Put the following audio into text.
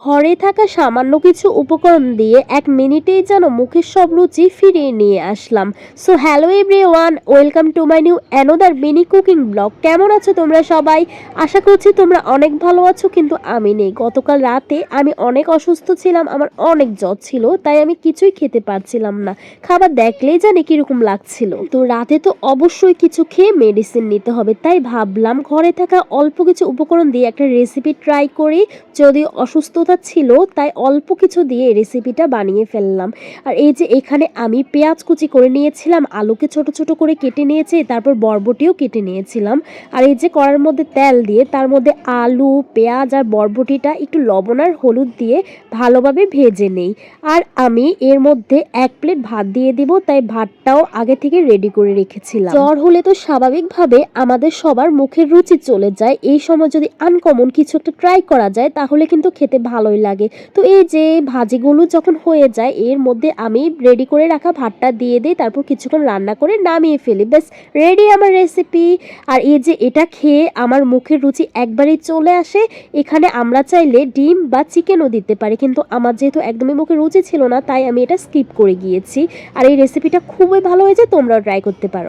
ঘরে থাকা সামান্য কিছু উপকরণ দিয়ে ১ মিনিটেই যেন মুখের সব রুচি ফিরিয়ে নিয়ে আসলাম। So hello everyone, welcome to my new another mini cooking blog. কেমন আছো তোমরা সবাই? আশা করছি তোমরা অনেক ভালো আছো, কিন্তু আমি নেই। গতকাল রাতে আমি অনেক অসুস্থ ছিলাম, আমার অনেক জ্বর ছিল, তাই আমি কিছুই খেতে পারছিলাম না। খাবার দেখলেই জানি কিরকম লাগছিল। তো রাতে তো অবশ্যই কিছু খেয়ে মেডিসিন নিতে হবে, তাই ভাবলাম ঘরে থাকা অল্প কিছু উপকরণ দিয়ে একটা রেসিপি ট্রাই করি। যদিও অসুস্থতা ছিল, তাই অল্প কিছু দিয়ে রেসিপিটা বানিয়ে ফেললাম। আর এই যে এখানে আমি পেঁয়াজ কুচি করে নিয়েছিলাম, আলুকে ছোট ছোট করে কেটে নিয়েছি, তারপর বরবটিও কেটে নিয়েছিলাম। আর এই যে কড়ার মধ্যে তেল দিয়ে তার মধ্যে আলু, পেঁয়াজ আর বরবটিটা একটু লবণ আর হলুদ দিয়ে ভালোভাবে ভেজে নেই। আর আমি এর মধ্যে ১ প্লেট ভাত দিয়ে দিব, তাই ভাতটাও আগে থেকে রেডি করে রেখেছিলাম। জ্বর হলে তো স্বাভাবিকভাবে আমাদের সবার মুখের রুচি চলে যায়। এই সময় যদি আনকমন কিছু একটা ট্রাই করা যায় তাহলে কিন্তু খেতে ভালোই লাগে। তো এই যে ভাজিগুলো যখন হয়ে যায়, এর মধ্যে আমি রেডি করে রাখা ভাতটা দিয়ে দেই, তারপর কিছুক্ষণ রান্না করে নামিয়ে ফেলি। ব্যাস, রেডি আমার রেসিপি। আর এই যে এটা খেয়ে আমার মুখের রুচি একবারেই চলে আসে। এখানে আমরা চাইলে ডিম বা চিকেনও দিতে পারি, কিন্তু আমার যেহেতু একদমই মুখে রুচি ছিল না, তাই আমি এটা স্কিপ করে গিয়েছি। আর এই রেসিপিটা খুবই ভালো হয়েছে, তোমরাও ট্রাই করতে পারো।